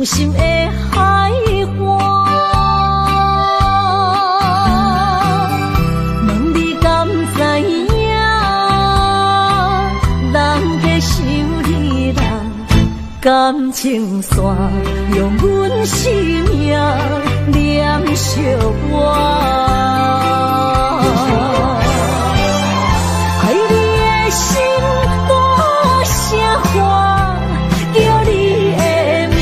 心的海岸。问你敢知影？人在想你人，感情线用阮生命念惜我。爱你的心大声喊，叫你的名，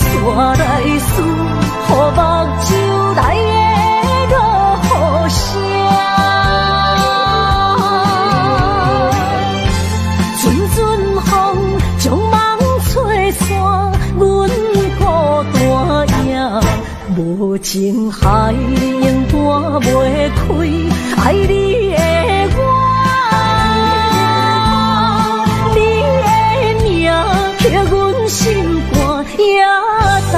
山来思，予目睭来的落雨声。阵阵风将梦吹散，阮孤单影，无情海永断袂开，爱你的我。刻阮心肝，也等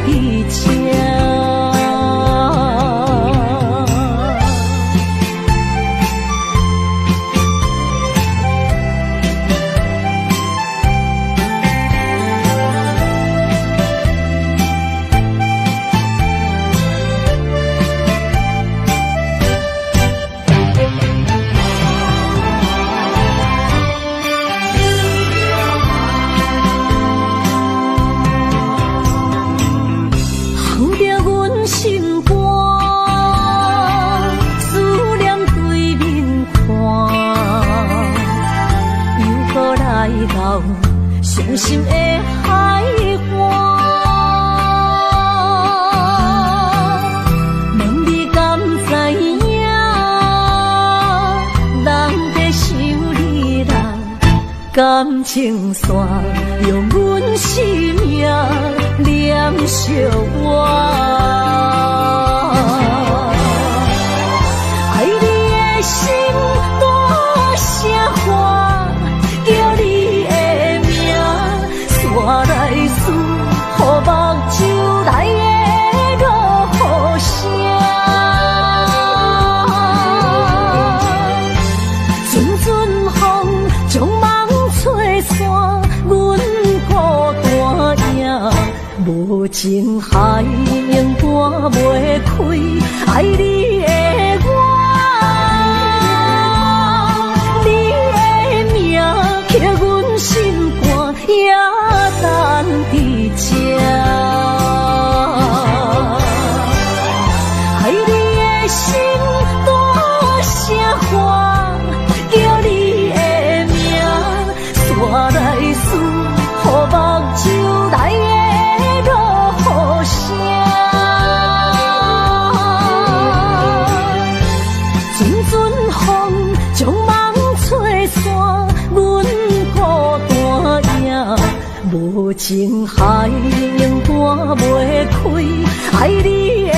伫这。伤心的海岸，问你敢知影？人在想你人，感情线用阮生命念惜我。爱你的心大声喊，叫你的山来思，予目睭来的落雨声。阵阵风将梦吹散，阮孤单影，无情海永断袂开，爱你的我。刻阮心肝，也等伫这。爱你的心大声喊，叫你的名，山来思，予目睭来的落雨声。阵阵风将梦吹散，阮孤单影，无情海永断袂开，爱你